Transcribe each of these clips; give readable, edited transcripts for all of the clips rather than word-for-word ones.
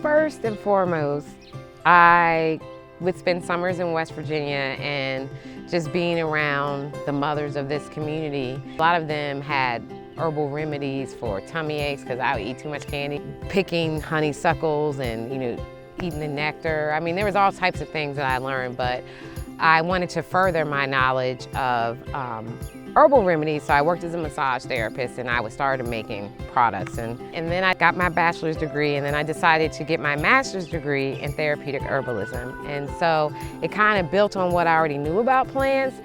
First and foremost, I would spend summers in West Virginia and just being around the mothers of this community. A lot of them had herbal remedies for tummy aches because I would eat too much candy. Picking honeysuckles and, eating the nectar. I mean, there was all types of things that I learned, but I wanted to further my knowledge of herbal remedies, so I worked as a massage therapist and I started making products. And then I got my bachelor's degree, and then I decided to get my master's degree in therapeutic herbalism. And so it kind of built on what I already knew about plants,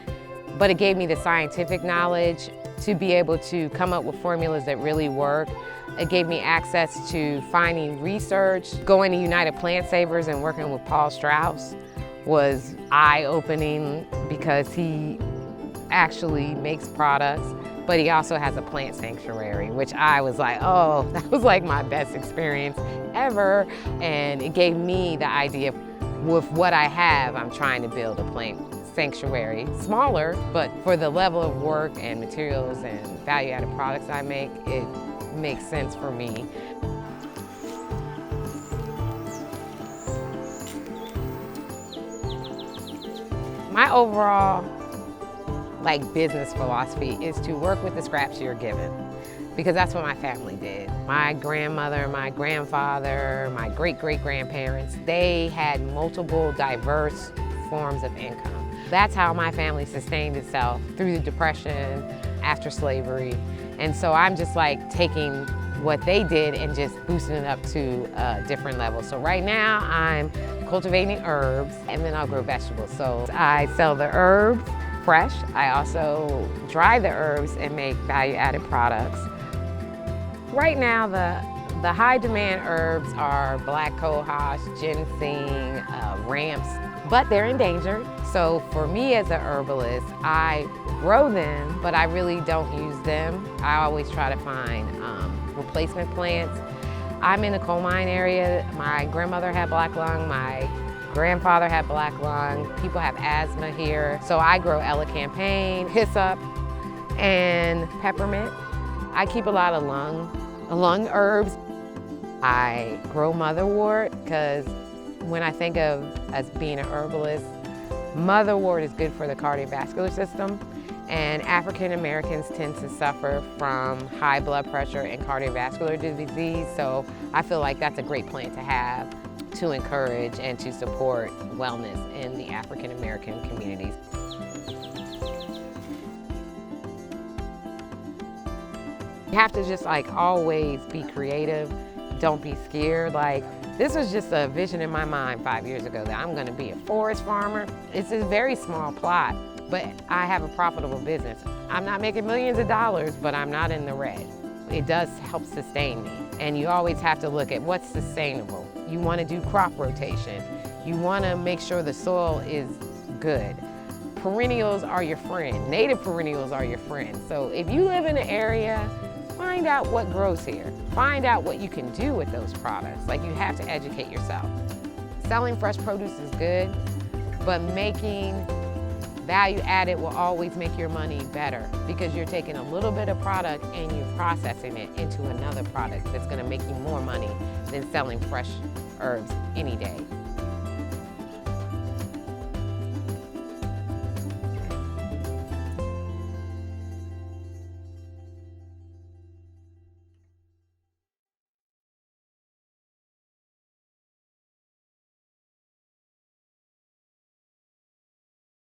but it gave me the scientific knowledge to be able to come up with formulas that really work. It gave me access to finding research. Going to United Plant Savers and working with Paul Strauss was eye-opening because he actually makes products, but he also has a plant sanctuary, which I was like, oh, that was like my best experience ever. And it gave me the idea with what I have, I'm trying to build a plant sanctuary. Smaller, but for the level of work and materials and value-added products I make, it makes sense for me. My overall business philosophy is to work with the scraps you're given, because that's what my family did. My grandmother, my grandfather, my great-great-grandparents, they had multiple diverse forms of income. That's how my family sustained itself through the Depression, after slavery. And so I'm just taking what they did and just boosting it up to a different level. So right now I'm cultivating herbs, and then I'll grow vegetables. So I sell the herbs fresh. I also dry the herbs and make value-added products. Right now the high demand herbs are black cohosh, ginseng, ramps, but they're endangered. So for me as a herbalist, I grow them, but I really don't use them. I always try to find replacement plants. I'm in the coal mine area. My grandmother had black lung, my grandfather had black lung. People have asthma here. So I grow elecampane, hyssop, and peppermint. I keep a lot of lung herbs. I grow motherwort because when I think of as being an herbalist, motherwort is good for the cardiovascular system, and African Americans tend to suffer from high blood pressure and cardiovascular disease, so I feel like that's a great plant to have to encourage and to support wellness in the African American communities. You have to just always be creative. Don't be scared. This was just a vision in my mind 5 years ago that I'm going to be a forest farmer. It's a very small plot, but I have a profitable business. I'm not making millions of dollars, but I'm not in the red. It does help sustain me. And you always have to look at what's sustainable. You want to do crop rotation. You want to make sure the soil is good. Perennials are your friend. Native perennials are your friend. So if you live in an area, find out what grows here. Find out what you can do with those products. You have to educate yourself. Selling fresh produce is good, but making value added will always make your money better, because you're taking a little bit of product and you're processing it into another product that's going to make you more money than selling fresh herbs any day.